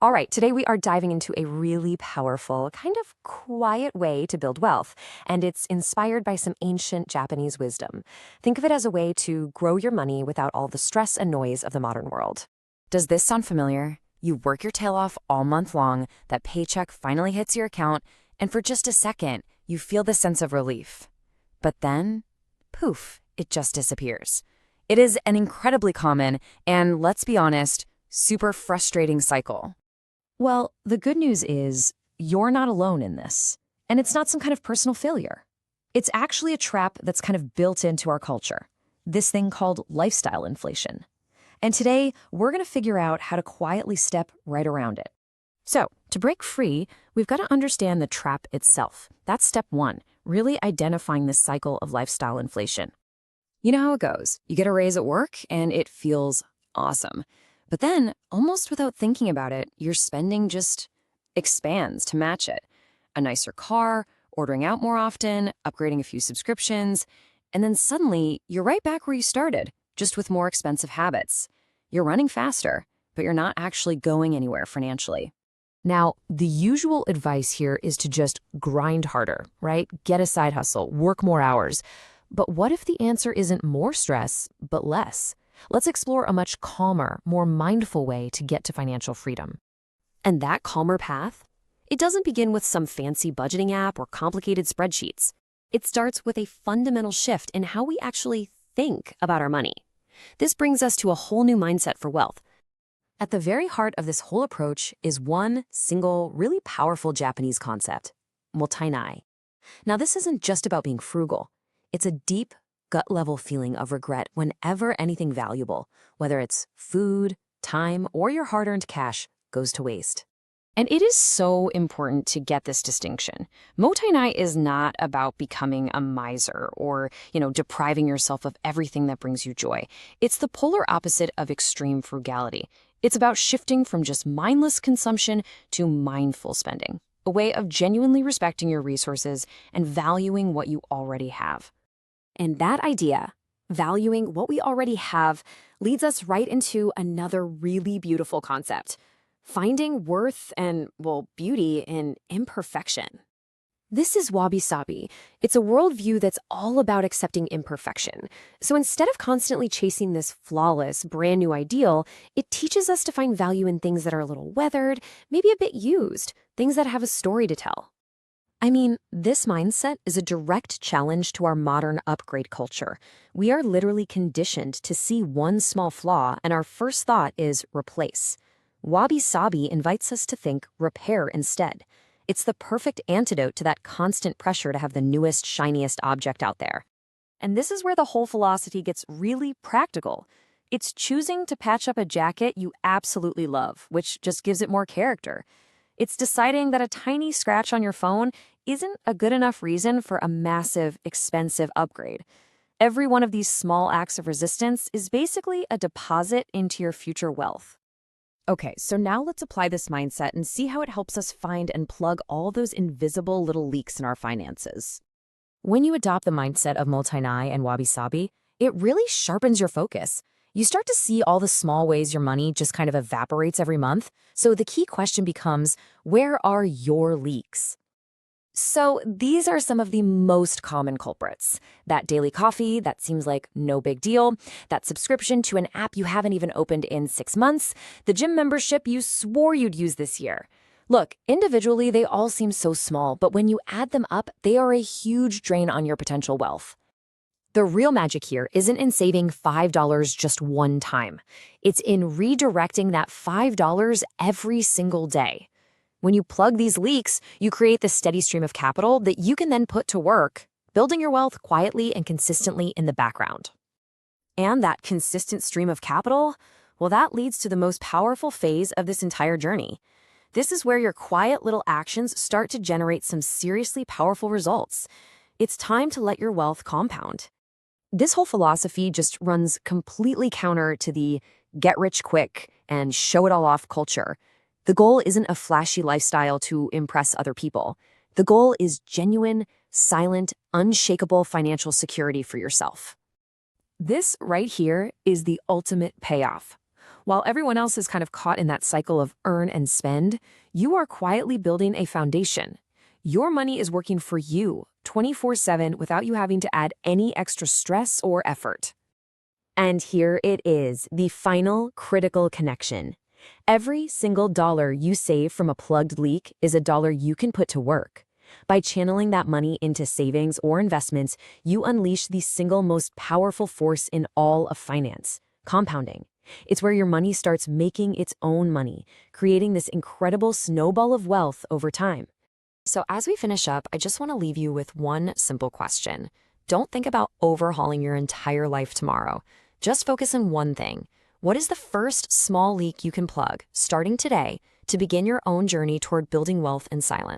All right, today we are diving into a really powerful, kind of quiet way to build wealth, and it's inspired by some ancient Japanese wisdom. Think of it as a way to grow your money without all the stress and noise of the modern world. Does this sound familiar? You work your tail off all month long, that paycheck finally hits your account, and for just a second, you feel the sense of relief. But then, poof, it just disappears. It is an incredibly common and, let's be honest, super frustrating cycle. Well, the good news is you're not alone in this, and it's not some kind of personal failure. It's actually a trap that's kind of built into our culture, this thing called lifestyle inflation. And today, we're going to figure out how to quietly step right around it. So, to break free, we've got to understand the trap itself. That's step one, really identifying this cycle of lifestyle inflation. You know how it goes. You get a raise at work, and it feels awesome. But then, almost without thinking about it, your spending just expands to match it. A nicer car, ordering out more often, upgrading a few subscriptions, and then suddenly, you're right back where you started, just with more expensive habits. You're running faster, but you're not actually going anywhere financially. Now, the usual advice here is to just grind harder, right? Get a side hustle, work more hours. But what if the answer isn't more stress, but less? Let's explore a much calmer, more mindful way to get to financial freedom. And that calmer path? It doesn't begin with some fancy budgeting app or complicated spreadsheets. It starts with a fundamental shift in how we actually think about our money. This brings us to a whole new mindset for wealth. At the very heart of this whole approach is one single, really powerful Japanese concept, mottainai. Now, this isn't just about being frugal. It's a deep, gut-level feeling of regret whenever anything valuable, whether it's food, time, or your hard-earned cash, goes to waste. And it is so important to get this distinction. Mottainai is not about becoming a miser or, depriving yourself of everything that brings you joy. It's the polar opposite of extreme frugality. It's about shifting from just mindless consumption to mindful spending, a way of genuinely respecting your resources and valuing what you already have. And that idea, valuing what we already have, leads us right into another really beautiful concept, finding worth and, beauty in imperfection. This is wabi-sabi. It's a worldview that's all about accepting imperfection. So instead of constantly chasing this flawless, brand new ideal, it teaches us to find value in things that are a little weathered, maybe a bit used, things that have a story to tell. I mean, this mindset is a direct challenge to our modern upgrade culture. We are literally conditioned to see one small flaw, and our first thought is replace. Wabi-sabi invites us to think repair instead. It's the perfect antidote to that constant pressure to have the newest, shiniest object out there. And this is where the whole philosophy gets really practical. It's choosing to patch up a jacket you absolutely love, which just gives it more character. It's deciding that a tiny scratch on your phone isn't a good enough reason for a massive, expensive upgrade. Every one of these small acts of resistance is basically a deposit into your future wealth. Okay, so now let's apply this mindset and see how it helps us find and plug all those invisible little leaks in our finances. When you adopt the mindset of mottainai and wabi-sabi, it really sharpens your focus. You start to see all the small ways your money just kind of evaporates every month. So the key question becomes, where are your leaks? So these are some of the most common culprits. That daily coffee that seems like no big deal, that subscription to an app you haven't even opened in 6 months, the gym membership you swore you'd use this year. Look, individually they all seem so small, but when you add them up, they are a huge drain on your potential wealth. The real magic here isn't in saving $5 just one time. It's in redirecting that $5 every single day. When you plug these leaks, you create the steady stream of capital that you can then put to work, building your wealth quietly and consistently in the background. And that consistent stream of capital, that leads to the most powerful phase of this entire journey. This is where your quiet little actions start to generate some seriously powerful results. It's time to let your wealth compound. This whole philosophy just runs completely counter to the get rich quick and show it all off culture. The goal isn't a flashy lifestyle to impress other people. The goal is genuine, silent, unshakable financial security for yourself. This right here is the ultimate payoff. While everyone else is kind of caught in that cycle of earn and spend, you are quietly building a foundation. Your money is working for you 24/7 without you having to add any extra stress or effort. And here it is, the final critical connection. Every single dollar you save from a plugged leak is a dollar you can put to work. By channeling that money into savings or investments, you unleash the single most powerful force in all of finance: compounding. It's where your money starts making its own money, creating this incredible snowball of wealth over time. So as we finish up, I just want to leave you with one simple question. Don't think about overhauling your entire life tomorrow. Just focus on one thing. What is the first small leak you can plug, starting today, to begin your own journey toward building wealth in silence?